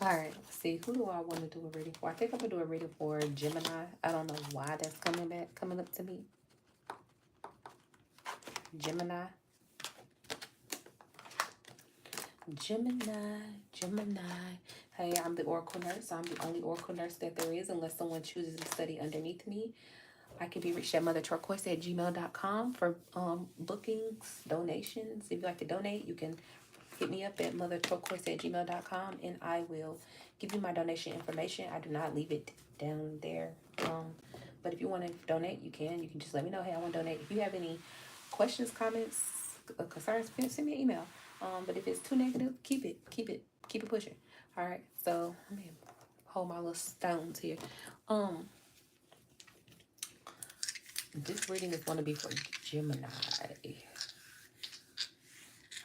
All right, let's see. Who do I want to do a reading for? I think I'm gonna do a reading for Gemini. I don't know why that's coming up to me. Gemini, Gemini, Gemini. Hey, I'm the Oracle Nurse. I'm the only Oracle Nurse that there is, unless someone chooses to study underneath me. I can be reached at motherturquoise@gmail.com for bookings, donations. If you'd like to donate, you can hit me up at motherturquoise@gmail.com and I will give you my donation information. I do not leave it down there. But if you want to donate, you can. You can just let me know, hey, I want to donate. If you have any questions, comments, concerns, send me an email. But if it's too negative, keep it pushing. All right. So let me hold my little stones here. This reading is going to be for Gemini.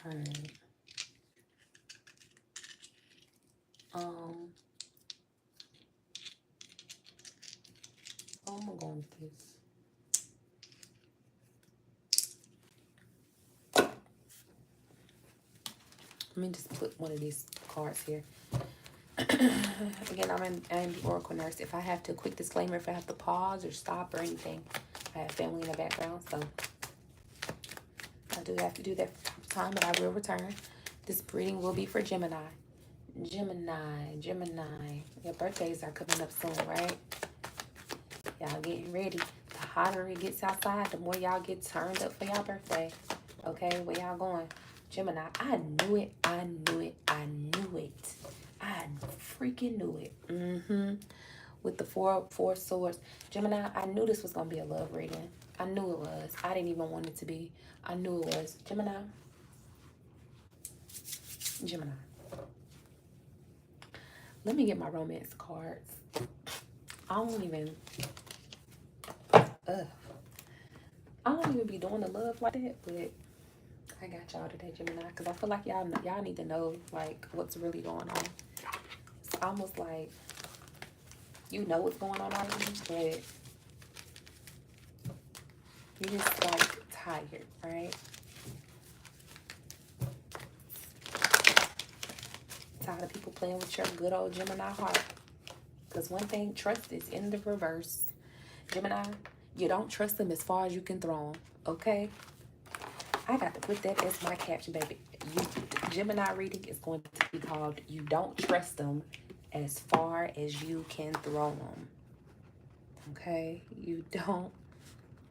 All right. Oh, I'm gonna go with this. Let me just put one of these cards here. Again, I'm the Oracle Nurse. If I have to, quick disclaimer, if I have to pause or stop or anything, I have family in the background, so I do have to do that from time, but I will return. This reading will be for Gemini. Gemini. Your birthdays are coming up soon, right? Y'all getting ready. The hotter it gets outside, the more y'all get turned up for y'all birthday. Okay, where y'all going? Gemini, I knew it. I freaking knew it. With the four swords. Gemini, I knew this was going to be a love reading. I knew it was. I didn't even want it to be. I knew it was. Gemini. Let me get my romance cards. I don't even be doing the love like that, but I got y'all today, Gemini, because I feel like y'all need to know like what's really going on. It's almost like you know what's going on already, but you're just like tired, right? Tired of people playing with your good old Gemini heart. Because one thing, trust is in the reverse. Gemini, you don't trust them as far as you can throw them, okay? I got to put that as my caption, baby. Gemini reading is going to be called You Don't Trust Them as Far as You Can Throw Them. Okay? You don't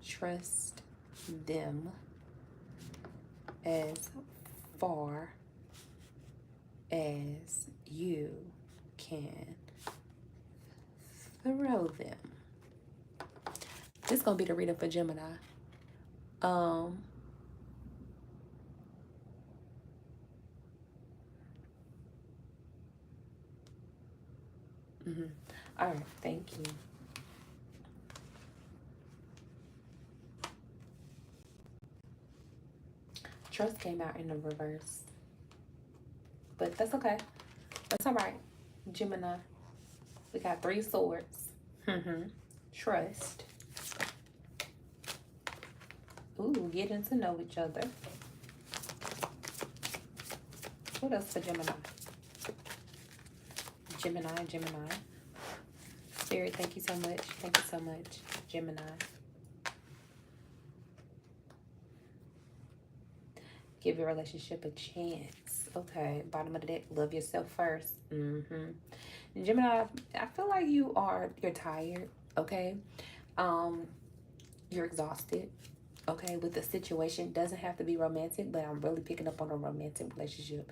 trust them as far as you can throw them. This is going to be the reading for Gemini. All right, thank you. Trust came out in the reverse. But that's okay. That's all right. Gemini. We got 3 swords. Trust. Ooh, getting to know each other. What else for Gemini? Gemini. Spirit, thank you so much. Thank you so much, Gemini. Give your relationship a chance. Okay, bottom of the deck, love yourself first. Gemini, I feel like you're tired, okay? You're exhausted, okay, with the situation. Doesn't have to be romantic, but I'm really picking up on a romantic relationship.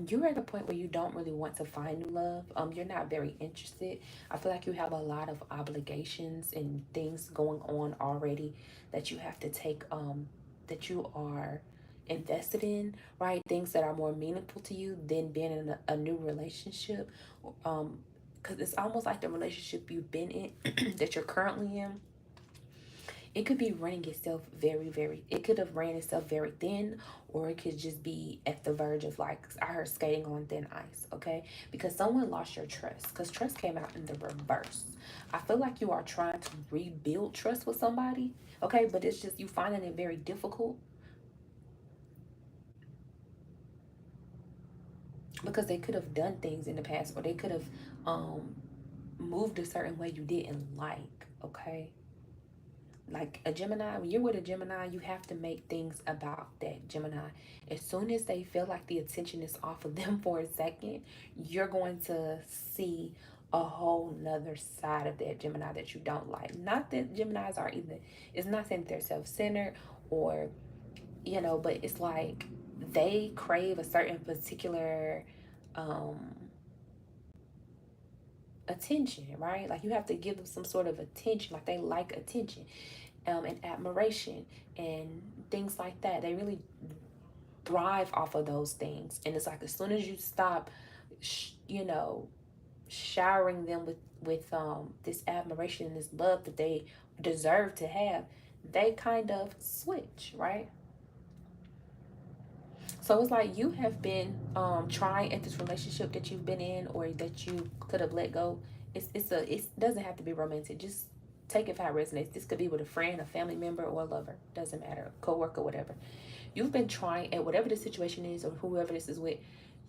You're at a point where you don't really want to find new love. You're not very interested. I feel like you have a lot of obligations and things going on already that you have to take, that you are invested in, right? Things that are more meaningful to you than being in a new relationship. Because it's almost like the relationship you've been in, that you're currently in, it could be running itself it could have ran itself very thin, or it could just be at the verge of, like, I heard, skating on thin ice, okay? Because someone lost your trust, because trust came out in the reverse. I feel like you are trying to rebuild trust with somebody, okay? But it's just you finding it very difficult. because they could have done things in the past, or they could have moved a certain way you didn't like, okay? Like a Gemini, when you're with a Gemini, you have to make things about that Gemini. As soon as they feel like the attention is off of them for a second, you're going to see a whole nother side of that Gemini that you don't like. Not that Geminis are either, it's not saying that they're self-centered or, you know, but it's like they crave a certain particular um attention, right? Like you have to give them some sort of attention, like they like attention, and admiration and things like that. They really thrive off of those things. And it's like as soon as you stop, you know, showering them with this admiration and this love that they deserve to have, they kind of switch, right? So it's like you have been trying at this relationship that you've been in or that you could have let go. It doesn't have to be romantic. Just take it how it resonates. This could be with a friend, a family member, or a lover. Doesn't matter, coworker, whatever. You've been trying at whatever the situation is or whoever this is with.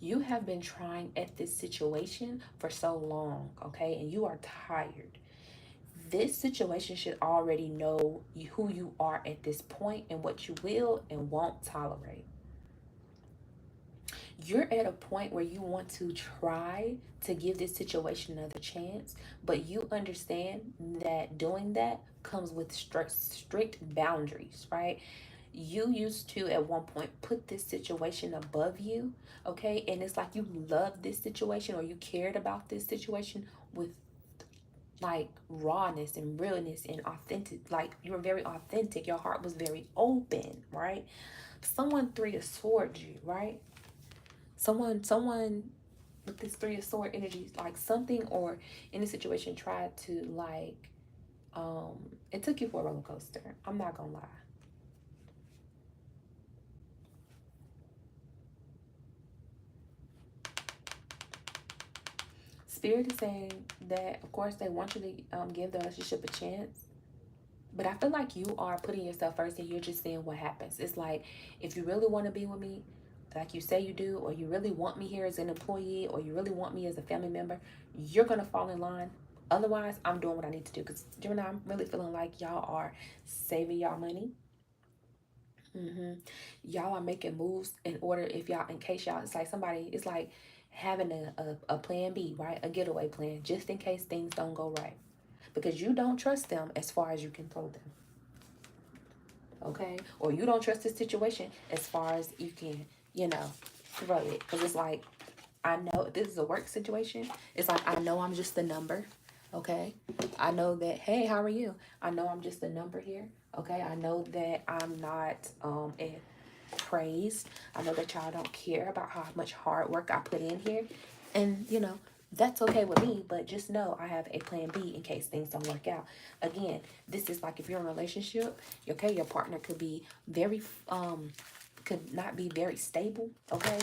You have been trying at this situation for so long, okay? And you are tired. This situation should already know who you are at this point and what you will and won't tolerate. You're at a point where you want to try to give this situation another chance, but you understand that doing that comes with strict boundaries, right? You used to at one point put this situation above you, okay? And it's like you loved this situation or you cared about this situation with like rawness and realness and authentic. Like you were very authentic, your heart was very open, right? Someone three of swords you, right? Someone with this three of sword energy, like something or in a situation tried to like it took you for a roller coaster. I'm not gonna lie. Spirit is saying that of course they want you to give the relationship a chance, but I feel like you are putting yourself first and you're just seeing what happens. It's like if you really want to be with me, like you say you do, or you really want me here as an employee, or you really want me as a family member, you're gonna fall in line. Otherwise, I'm doing what I need to do. Because Gemini, I'm really feeling like y'all are saving y'all money. Y'all are making moves in order if y'all, in case y'all, it's like somebody, it's like having a plan B, right? A getaway plan, just in case things don't go right. Because you don't trust them as far as you can throw them. Okay? Or you don't trust the situation as far as you can, you know, throw it. Because it's like, I know this is a work situation. It's like, I know I'm just a number. Okay? I know that, hey, how are you? I know I'm just a number here. Okay? I know that I'm not praised. I know that y'all don't care about how much hard work I put in here. And, you know, that's okay with me, but just know I have a plan B in case things don't work out. Again, this is like if you're in a relationship, okay, your partner could be very, could not be very stable, okay?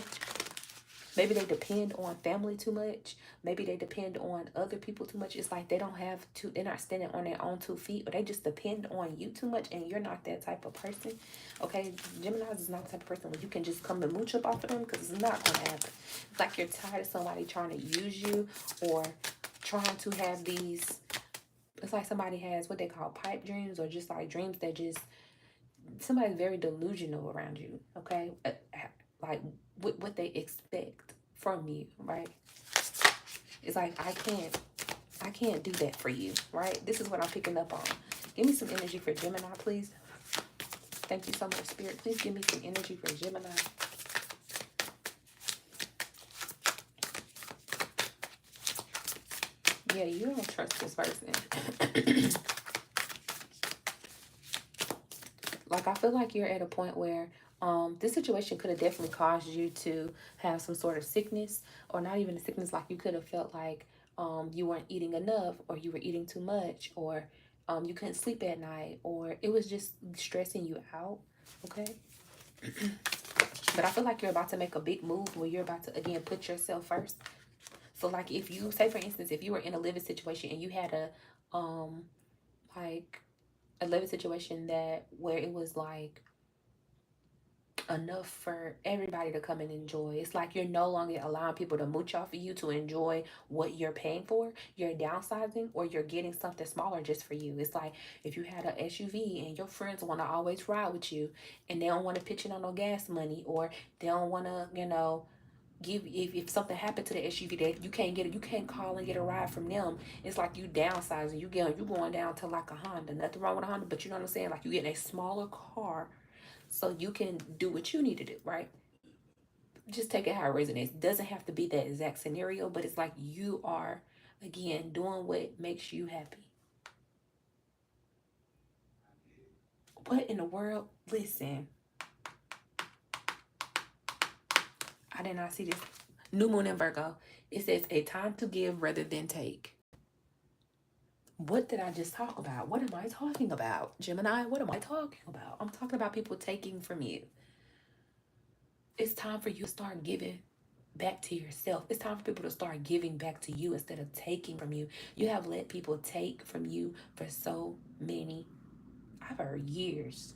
Maybe they depend on family too much. Maybe they depend on other people too much. It's like they don't have to, they're not standing on their own 2 feet, or they just depend on you too much, and you're not that type of person. Okay, Gemini is not the type of person where you can just come and mooch up off of them, because it's not going to happen. It's like you're tired of somebody trying to use you or trying to have these, it's like somebody has what they call pipe dreams, or just like dreams that just, somebody's very delusional around you, okay? Like what they expect from you, right? It's like I can't do that for you, right? This is what I'm picking up on. Give me some energy for Gemini, please. Thank you so much, Spirit. Please give me some energy for Gemini. Yeah, you don't trust this person. Like, I feel like you're at a point where this situation could have definitely caused you to have some sort of sickness, or not even a sickness, like you could have felt like you weren't eating enough, or you were eating too much, or you couldn't sleep at night, or it was just stressing you out, okay? But I feel like you're about to make a big move where you're about to, again, put yourself first. So, like, if you, say, for instance, if you were in a living situation and you had like, a living situation that, where it was like, enough for everybody to come and enjoy. It's like you're no longer allowing people to mooch off of you to enjoy what you're paying for. You're downsizing, or you're getting something smaller just for you. It's like if you had an SUV and your friends want to always ride with you, and they don't want to pitch in on no gas money, or they don't want to, give, if something happened to the SUV that you can't get it, you can't call and get a ride from them. It's like you downsizing. You going down to like a Honda. Nothing wrong with a Honda, but you know what I'm saying? Like you getting a smaller car so you can do what you need to do, right? Just take it how it resonates. Doesn't have to be that exact scenario, but it's like you are, again, doing what makes you happy. What in the world? Listen, I did not see this. New moon in Virgo. It says a time to give rather than take. What did I just talk about? What am I talking about? Gemini, what am I talking about? I'm talking about people taking from you. It's time for you to start giving back to yourself. It's time for people to start giving back to you instead of taking from you. You have let people take from you for so many, I've heard, years.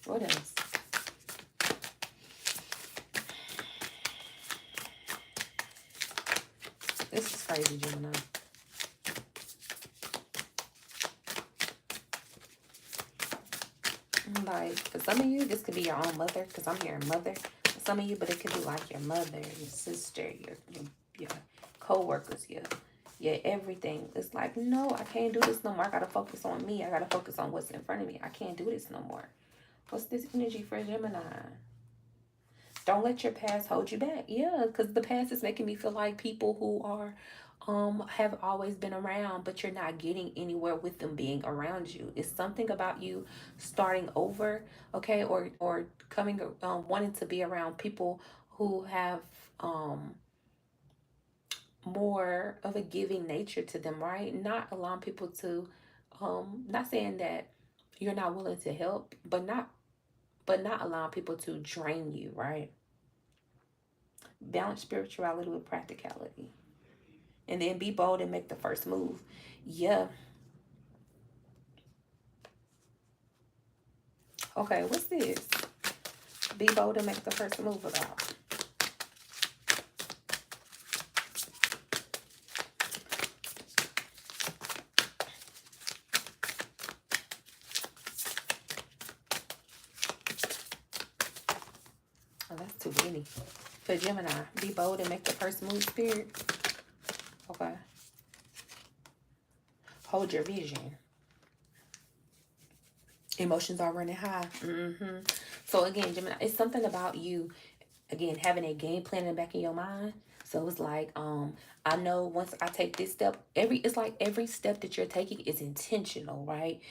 What else? This is crazy, Gemini. Like, for some of you, this could be your own mother, because I'm hearing mother. For some of you, but it could be like your mother, your sister, your co-workers, your everything. It's like, no, I can't do this no more. I gotta focus on me. I gotta focus on what's in front of me. I can't do this no more. What's this energy for Gemini? Don't let your past hold you back. Yeah, because the past is making me feel like people who are have always been around, but you're not getting anywhere with them being around you. It's something about you starting over, okay, or coming wanting to be around people who have um more of a giving nature to them, right? Not allowing people to not saying that you're not willing to help, but not allowing people to drain you, right? Balance spirituality with practicality. And then be bold and make the first move. Yeah. Okay, what's this? Be bold and make the first move about. Oh, that's too many. For Gemini, be bold and make the first move, spirit. Okay. Hold your vision. Emotions are running high. So again, Gemini, it's something about you, again, having a game plan in the back of your mind. So it's like, I know once I take this step, it's like every step that you're taking is intentional, right?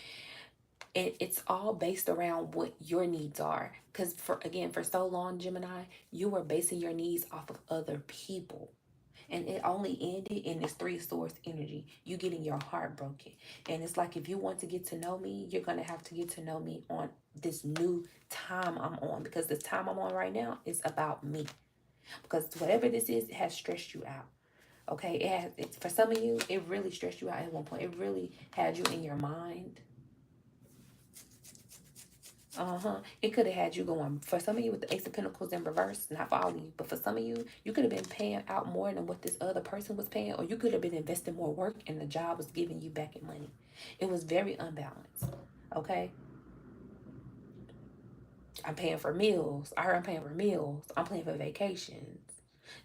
And it's all based around what your needs are. Because for so long, Gemini, you were basing your needs off of other people. And it only ended in this three source energy, you getting your heart broken. And it's like, if you want to get to know me, you're going to have to get to know me on this new time I'm on, because the time I'm on right now is about me. Because whatever this is, it has stressed you out. Okay, for some of you, it really stressed you out at one point. It really had you in your mind. It could have had you going, for some of you with the Ace of Pentacles in reverse, not for all of you, but for some of you, you could have been paying out more than what this other person was paying, or you could have been investing more work and the job was giving you back in money. It was very unbalanced. Okay. I'm paying for meals. I heard I'm paying for meals. I'm paying for vacations.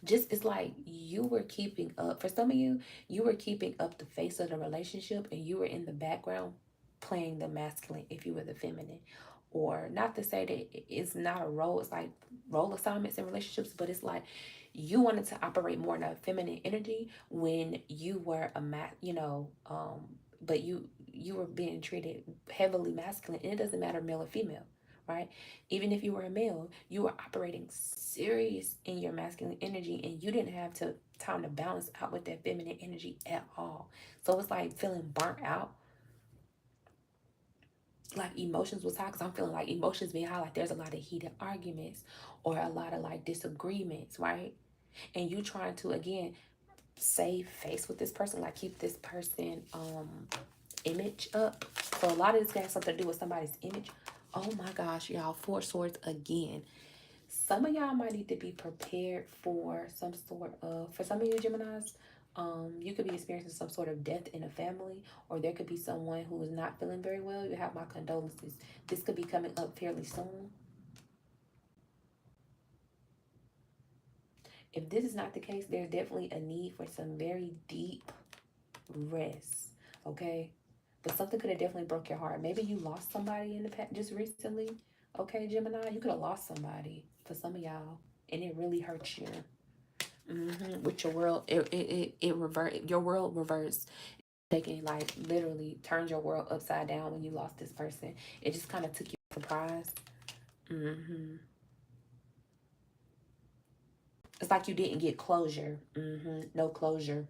Just, it's like you were keeping up. For some of you, you were keeping up the face of the relationship, and you were in the background playing the masculine if you were the feminine. Or not to say that it's not a role, it's like role assignments in relationships, but it's like you wanted to operate more in a feminine energy when you were but you were being treated heavily masculine, and it doesn't matter male or female, right? Even if you were a male, you were operating serious in your masculine energy, and you didn't have time to balance out with that feminine energy at all. So it's like feeling burnt out, like emotions was high, because I'm feeling like emotions being high, like there's a lot of heated arguments or a lot of like disagreements, right? And you trying to, again, save face with this person, like keep this person image up. So a lot of this got something to do with somebody's image. Oh my gosh, y'all, four swords again. Some of y'all might need to be prepared for some sort of, for some of you Geminis, you could be experiencing some sort of death in a family, or there could be someone who is not feeling very well. You have my condolences. This could be coming up fairly soon. If this is not the case, there's definitely a need for some very deep rest, okay? But something could have definitely broke your heart. Maybe you lost somebody in the past just recently, okay, Gemini? You could have lost somebody for some of y'all, and it really hurts you. With your world, it revert, your world reverts. Taking, like, literally turned your world upside down when you lost this person. It just kind of took you by surprise. It's like you didn't get closure. No closure.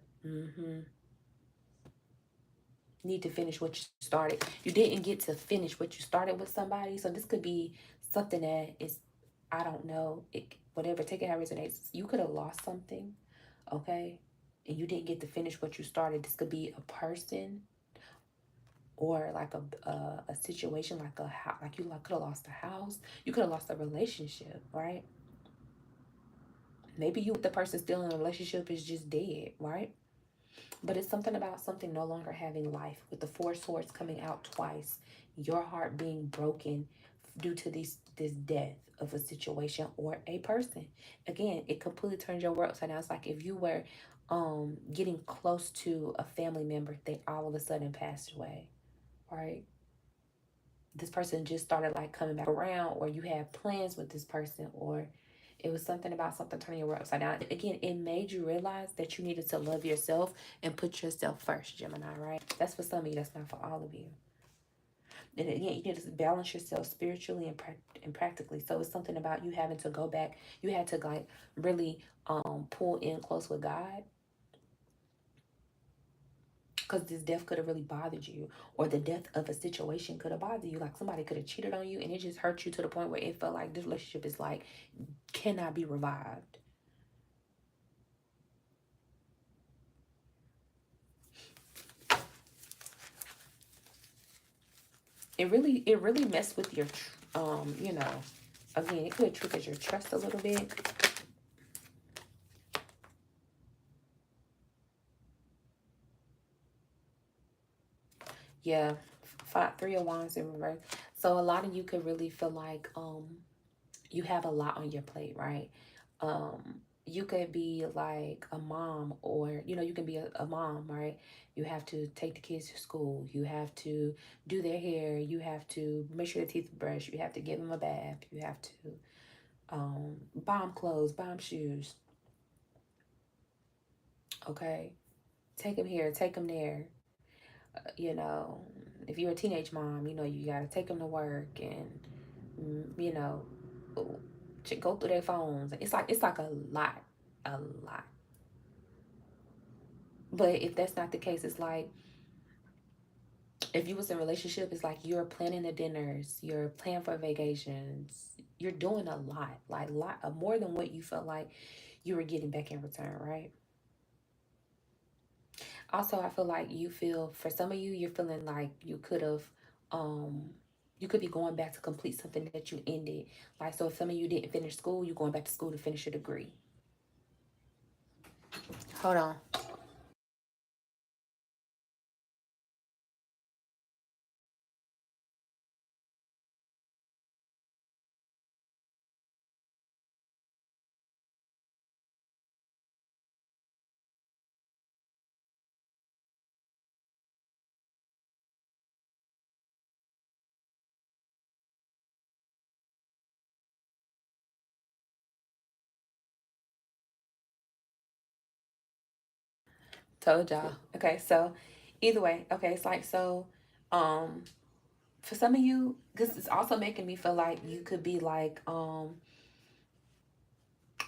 Need to finish what you started. You didn't get to finish what you started with somebody. So this could be something that is, I don't know, it, whatever, take it how it resonates. You could have lost something, okay? And you didn't get to finish what you started. This could be a person, or like a situation, like a house, like you like could have lost a house. You could have lost a relationship, right? Maybe you, the person still in a relationship, is just dead, right? But it's something about something no longer having life. With the four swords coming out twice, your heart being broken due to this death of a situation or a person. Again, it completely turns your world upside down. It's like if you were getting close to a family member, they all of a sudden passed away, right? This person just started like coming back around, or you had plans with this person, or it was something about something turning your world upside down. Again, it made you realize that you needed to love yourself and put yourself first, Gemini, right? That's for some of you. That's not for all of you. And again, you need to balance yourself spiritually and practically. So it's something about you having to go back. You had to like really pull in close with God, because this death could have really bothered you, or the death of a situation could have bothered you. Like somebody could have cheated on you, and it just hurt you to the point where it felt like this relationship is like cannot be revived. It really messed with your you know, again, it could have triggered your trust a little bit. Yeah, three of wands in reverse. So a lot of you could really feel like you have a lot on your plate, right? You could be like a mom, or you know, you can be a mom, right? You have to take the kids to school, you have to do their hair, you have to make sure their teeth are brushed, you have to give them a bath, you have to buy them clothes, buy them shoes, okay? Take them here, take them there. You know, if you're a teenage mom, you know, you got to take them to work, and you know, go through their phones. It's like a lot. But if that's not the case, it's like if you was in a relationship, it's like you're planning the dinners, you're planning for vacations, you're doing a lot, like lot more than what you felt like you were getting back in return, right? Also, I feel like you feel, for some of you, you're feeling like um you could be going back to complete something that you ended. Like, so if some of you didn't finish school, you're going back to school to finish your degree. Hold on. Told y'all. Okay, so either way, okay, it's like, so um for some of you, because it's also making me feel like you could be like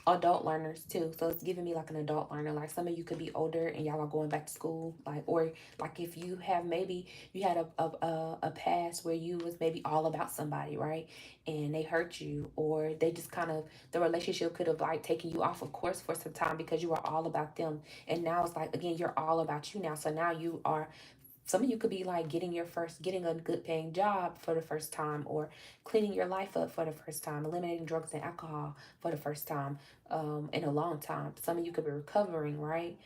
adult learners too. So it's giving me like an adult learner. Like some of you could be older and y'all are going back to school. Like, or like if you have, maybe you had a past where you was maybe all about somebody, right? And they hurt you, or they just kind of, the relationship could have like taken you off of course for some time because you were all about them. And now it's like, again, you're all about you now. So now you are, some of you could be like getting a good paying job for the first time, or cleaning your life up for the first time, eliminating drugs and alcohol for the first time in a long time. Some of you could be recovering, right?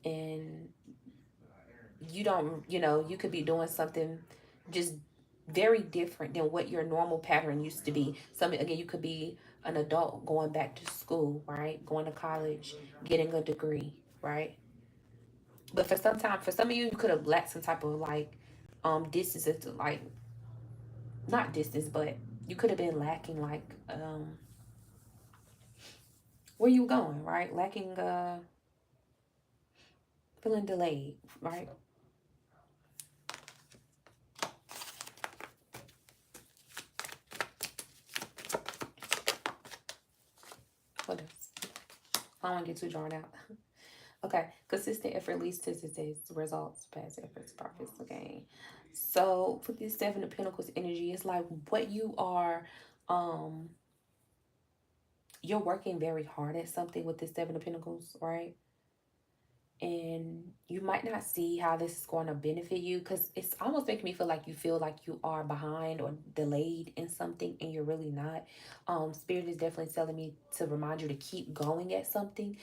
And you don't, you could be doing something just very different than what your normal pattern used to be. Some, again, you could be an adult going back to school, right? Going to college, getting a degree, right? But for some of you, you could have lacked some type of like distance, like not distance, but you could have been lacking like where you going, right? Lacking feeling delayed, right? What else? I don't want to get too drawn out. Okay, consistent effort leads to success, results, past efforts, profits, okay. So with this Seven of Pentacles energy, it's like what you are, um, you're working very hard at something with this Seven of Pentacles, right? And you might not see how this is going to benefit you, because it's almost making me feel like you you are behind or delayed in something, and you're really not. Spirit is definitely telling me to remind you to keep going at something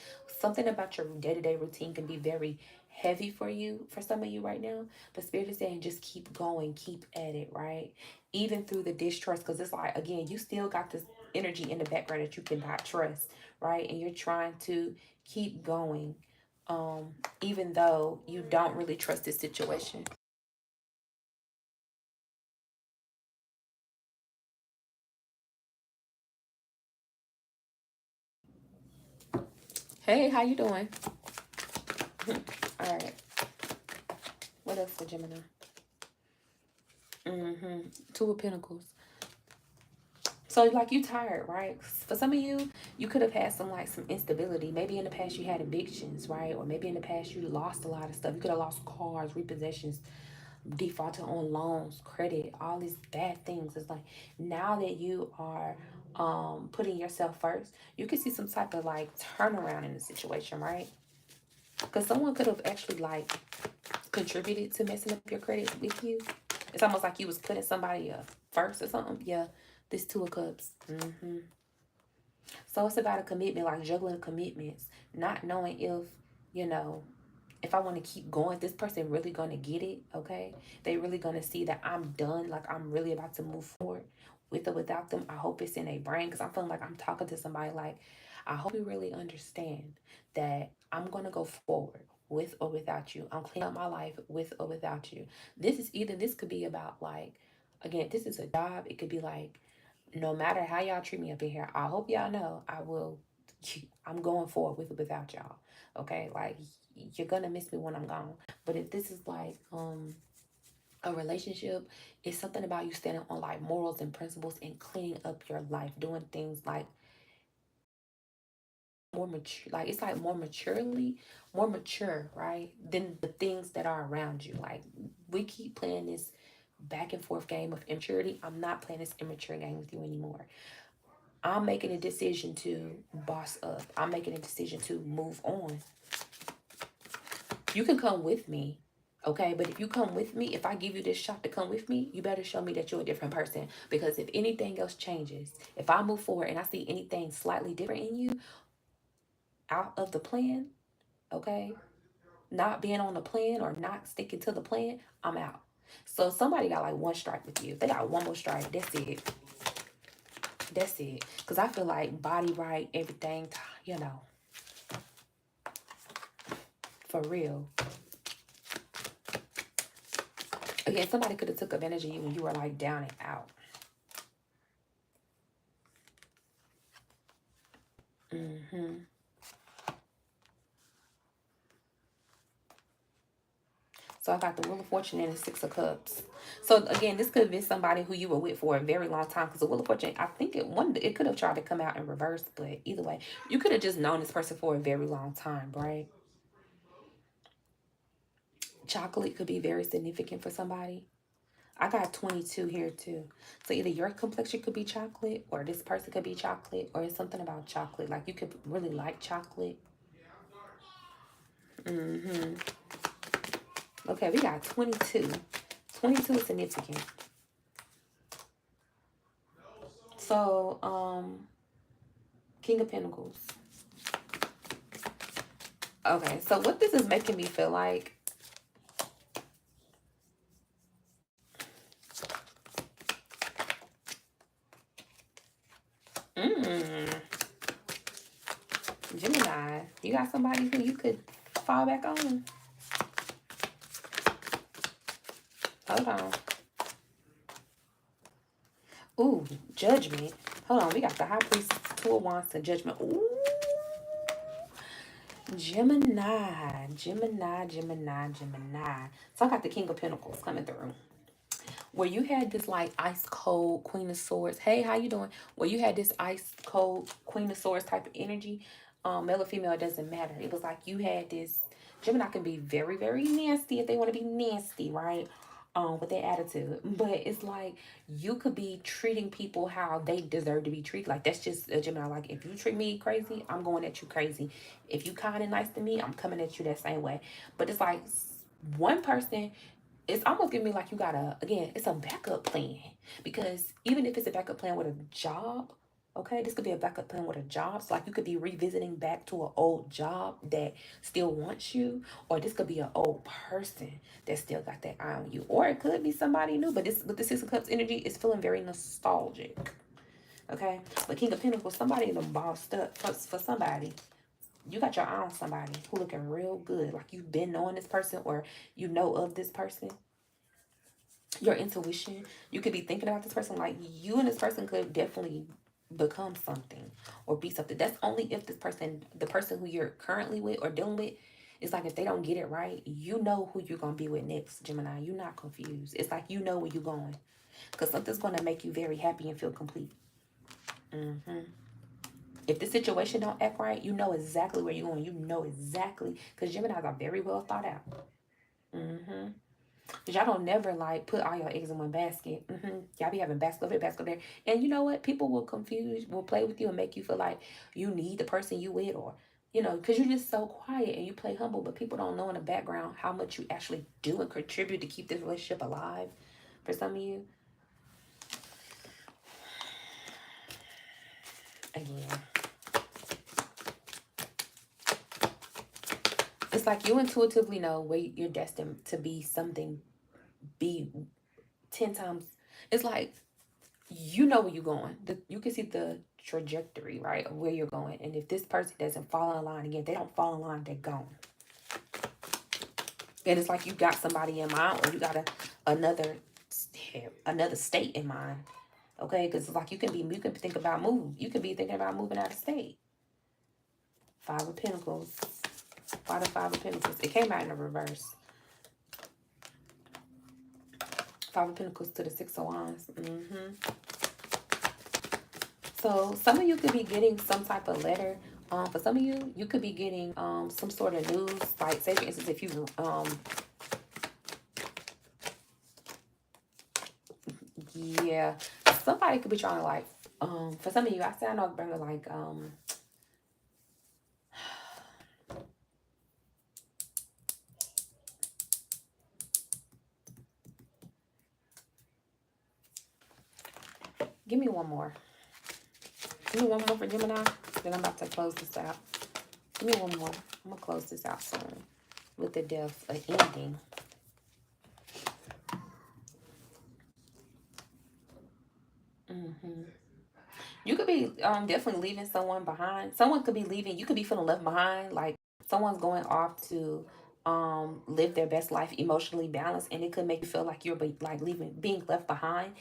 about your day-to-day routine can be very heavy for you, for some of you right now, but Spirit is saying just keep going, keep at it, right? Even through the distrust, because it's like, again, you still got this energy in the background that you cannot trust, right? And you're trying to keep going, even though you don't really trust this situation. Hey, how you doing? All right. What else for Gemini? Two of Pentacles. So like you tired, right? For some of you, you could have had some like some instability. Maybe in the past you had evictions, right? Or maybe in the past you lost a lot of stuff. You could have lost cars, repossessions, defaulted on loans, credit, all these bad things. It's like now that you are putting yourself first, you can see some type of like turnaround in the situation, right? Because someone could have actually like contributed to messing up your credit with you. It's almost like you was putting somebody up first or something. Yeah, this Two of Cups. So it's about a commitment, like juggling commitments, not knowing if, you know, if I want to keep going, this person really going to get it, okay? They really going to see that I'm done, like I'm really about to move forward with or without them. I hope it's in a brain, because I'm feeling like I'm talking to somebody like, I hope you really understand that I'm going to go forward with or without you. I'm cleaning up my life with or without you. This could be about like, again, this is a job. It could be like, no matter how y'all treat me up in here, I hope y'all know I'm going forward with or without y'all. Okay, like you're gonna miss me when I'm gone. But if this is like a relationship, it's something about you standing on like morals and principles and cleaning up your life, doing things like more mature, like it's like more mature, right? Than the things that are around you. Like we keep playing this back and forth game of immaturity. I'm not playing this immature game with you anymore. I'm making a decision to boss up. I'm making a decision to move on. You can come with me, okay? But if you come with me, if I give you this shot to come with me, you better show me that you're a different person. Because if anything else changes, if I move forward and I see anything slightly different in you, out of the plan, okay? Not being on the plan or not sticking to the plan, I'm out. So somebody got like one strike with you. If they got one more strike, that's it. That's it. Because I feel like body right, everything, you know, for real. Again, somebody could have took advantage of you when you were like down and out. So I got the Wheel of Fortune and the Six of Cups. So again, this could have been somebody who you were with for a very long time. Because the Wheel of Fortune, I think it could have tried to come out in reverse, but either way, you could have just known this person for a very long time, right? Chocolate could be very significant for somebody. I got 22 here too. So either your complexion could be chocolate, or this person could be chocolate, or it's something about chocolate. Like you could really like chocolate. Mm-hmm. Okay, we got 22. 22 is significant. So, King of Pentacles. Okay, so what this is making me feel like, mm, Gemini, you got somebody who you could fall back on. Hold on. Ooh, Judgment. Hold on, we got the High Priest, Two of Wands, and Judgment. Ooh, Gemini, Gemini, Gemini, Gemini. So I got the King of Pentacles coming through. Where you had this like ice cold Queen of Swords. Hey, how you doing? Where you had this ice cold Queen of Swords type of energy. Male or female, it doesn't matter. It was like you had this. Gemini can be very, very nasty if they want to be nasty, right? With their attitude. But it's like you could be treating people how they deserve to be treated. Like that's just a Gemini. Like if you treat me crazy, I'm going at you crazy. If you kind and nice to me, I'm coming at you that same way. But it's like one person, it's almost giving me like you gotta, again, it's a backup plan. Because even if it's a backup plan with a job, okay, this could be a backup plan with a job. So like you could be revisiting back to an old job that still wants you, or this could be an old person that still got that eye on you, or it could be somebody new. But this with the Six of Cups energy, it's feeling very nostalgic. Okay, but King of Pentacles, somebody in the bossed up for somebody. You got your eye on somebody who looking real good, like you've been knowing this person, or you know of this person. Your intuition, you could be thinking about this person, like you and this person could definitely become something or be something. That's only if this person, the person who you're currently with or dealing with, it's like if they don't get it right, you know who you're gonna be with next, Gemini. You're not confused. It's like you know where you're going, because something's gonna make you very happy and feel complete. Mm-hmm. If the situation don't act right, you know exactly where you're going. You know exactly, because Geminis are very well thought out. Mm-hmm. Because y'all don't never like put all your eggs in one basket. Y'all be having basket over there, basket over there. And you know what? People will confuse, will play with you and make you feel like you need the person you with, or, you know, because you're just so quiet and you play humble, but people don't know in the background how much you actually do and contribute to keep this relationship alive for some of you. Again, it's like you intuitively know where you're destined to be something, be 10 times. It's like you know where you're going. You can see the trajectory, right, of where you're going. And if this person doesn't fall in line, again, they don't fall in line, they're gone. And it's like you got somebody in mind, or you got another state in mind. Okay, because it's like you can think about move. You can be thinking about moving out of state. Five of Pentacles. Five of Pentacles. It came out in the reverse. Five of Pentacles to the Six of Wands. So some of you could be getting some type of letter. For some of you, you could be getting some sort of news. Like, say for instance, if you yeah, somebody could be trying to like for some of you, I say I know bring like give me one more. Give me one more for Gemini. Then I'm about to close this out. Give me one more. I'm gonna close this out soon with the death, an ending. You could be definitely leaving someone behind. Someone could be leaving. You could be feeling left behind. Like someone's going off to live their best life, emotionally balanced, and it could make you feel like you're like being left behind.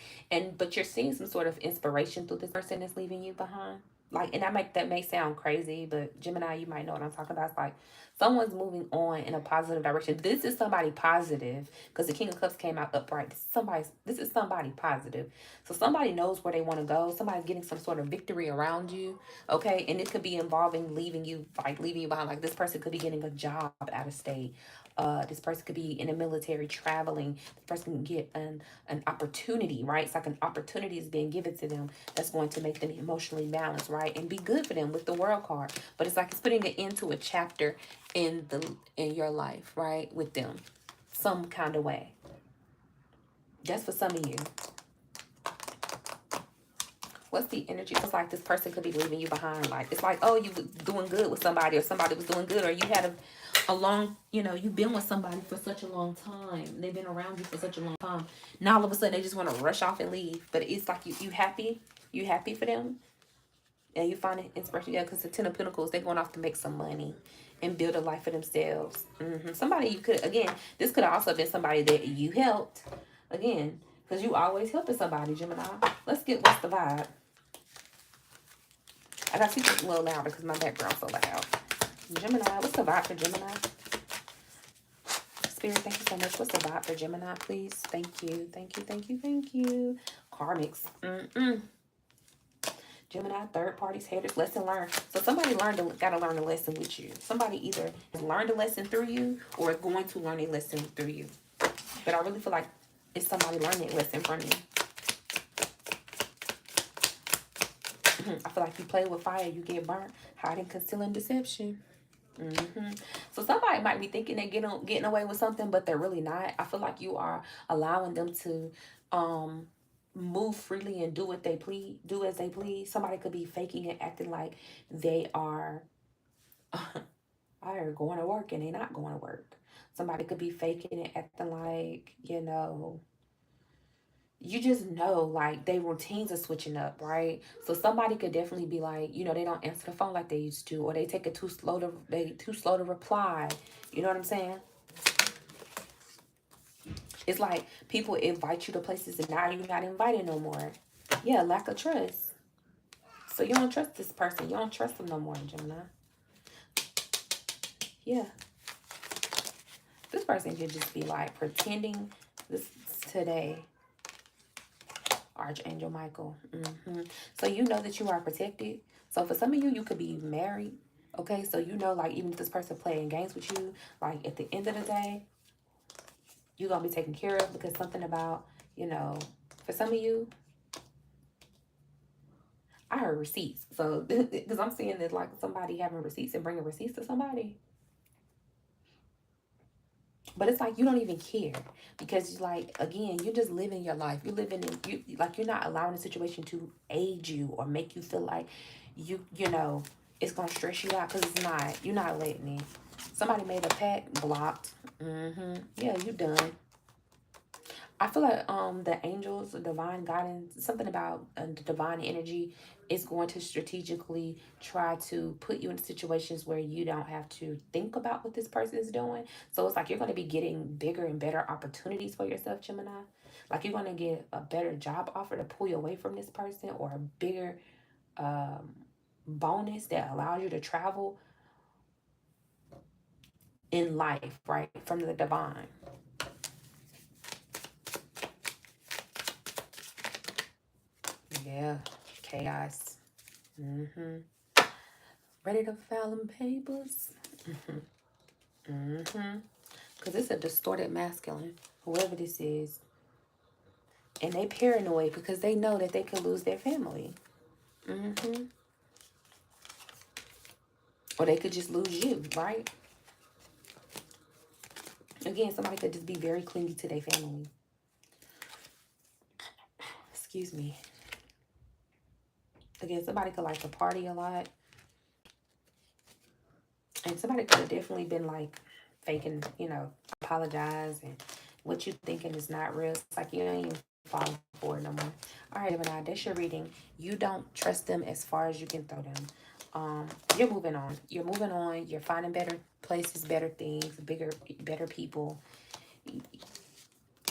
But you're seeing some sort of inspiration through this person that's leaving you behind. like, and that may sound crazy, but Gemini, you might know what I'm talking about. It's like someone's moving on in a positive direction. This is somebody positive, because the King of Cups came out upright. This is somebody positive. So somebody knows where they want to go. Somebody's getting some sort of victory around you. Okay. And it could be involving leaving you behind. Like, this person could be getting a job out of state. This person could be in the military traveling. This person can get an opportunity, right? It's like an opportunity is being given to them that's going to make them emotionally balanced, right? And be good for them with the World card. But it's like it's putting an end to a chapter in your life, right? With them, some kind of way. That's for some of you. What's the energy? It's like this person could be leaving you behind. Like, it's like, oh, you were doing good with somebody, or somebody was doing good, or you had a long, you've been with somebody for such a long time. They've been around you for such a long time. Now all of a sudden they just want to rush off and leave. But it's like you happy. You happy for them. And you find it inspiration. Yeah, because the Ten of Pentacles, they're going off to make some money and build a life for themselves. Somebody you could, again, this could have also been somebody that you helped. Again, because you always helping somebody, Gemini. Let's get what's the vibe. I got to speak a little louder because my background's so loud. Gemini, what's the vibe for Gemini? Spirit, thank you so much. What's the vibe for Gemini, please? Thank you, thank you, thank you, thank you. Karmics. Gemini, third parties, haters, lesson learned. So somebody got to learn a lesson with you. Somebody either has learned a lesson through you or is going to learn a lesson through you. But I really feel like it's somebody learning a lesson from you. I feel like you play with fire, you get burnt. Hiding, concealing, deception. So somebody might be thinking they're getting away with something, but they're really not. I feel like you are allowing them to move freely and do as they please. Somebody could be faking and acting like they are going to work and they're not going to work. Somebody could be faking and acting like, you just know, like, their routines are switching up, right? So somebody could definitely be like, they don't answer the phone like they used to, or they take it too slow to reply. You know what I'm saying? It's like people invite you to places and now you're not invited no more. Yeah, lack of trust. So you don't trust this person. You don't trust them no more, Gemini. Yeah. This person could just be like pretending this today. Archangel Michael. So you know that you are protected. So for some of you, you could be married. Okay, so like, even if this person playing games with you, like, at the end of the day, you're gonna be taken care of, because something about, for some of you, I heard receipts. So because I'm seeing that, like, somebody having receipts and bringing receipts to somebody. But it's like you don't even care, because, like, again, you're just living your life. You're living you're not allowing the situation to aid you or make you feel like it's gonna stress you out, because it's not. You're not letting it. Somebody made a pact, blocked. Yeah, you done. I feel like the angels, the divine guidance, something about the divine energy is going to strategically try to put you in situations where you don't have to think about what this person is doing. So it's like you're going to be getting bigger and better opportunities for yourself, Gemini. Like, you're going to get a better job offer to pull you away from this person, or a bigger bonus that allows you to travel in life, right, from the divine. Yeah, chaos. Ready to file them papers? Because it's a distorted masculine, whoever this is. And they paranoid because they know that they could lose their family. Or they could just lose you, right? Again, somebody could just be very clingy to their family. Excuse me. Again, somebody could like to party a lot. And somebody could have definitely been like faking, apologize, and what you thinking is not real. It's like you ain't even falling for it no more. All right, Gemini, that's your reading. You don't trust them as far as you can throw them. You're moving on. You're moving on. You're finding better places, better things, better people.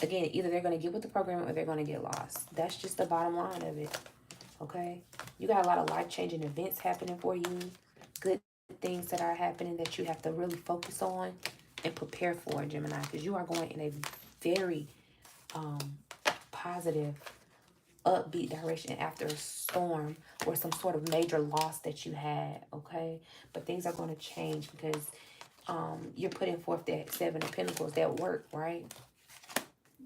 Again, either they're going to get with the program or they're going to get lost. That's just the bottom line of it. Okay? You got a lot of life-changing events happening for you. Good things that are happening that you have to really focus on and prepare for, Gemini. Because you are going in a very positive, upbeat direction after a storm or some sort of major loss that you had. Okay? But things are going to change because you're putting forth that Seven of Pentacles, that work, right?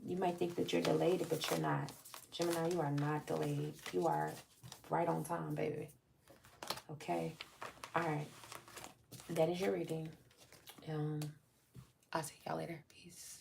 You might think that you're delayed, but you're not. Gemini, you are not delayed. You are right on time, baby. Okay? All right. That is your reading. I'll see y'all later. Peace.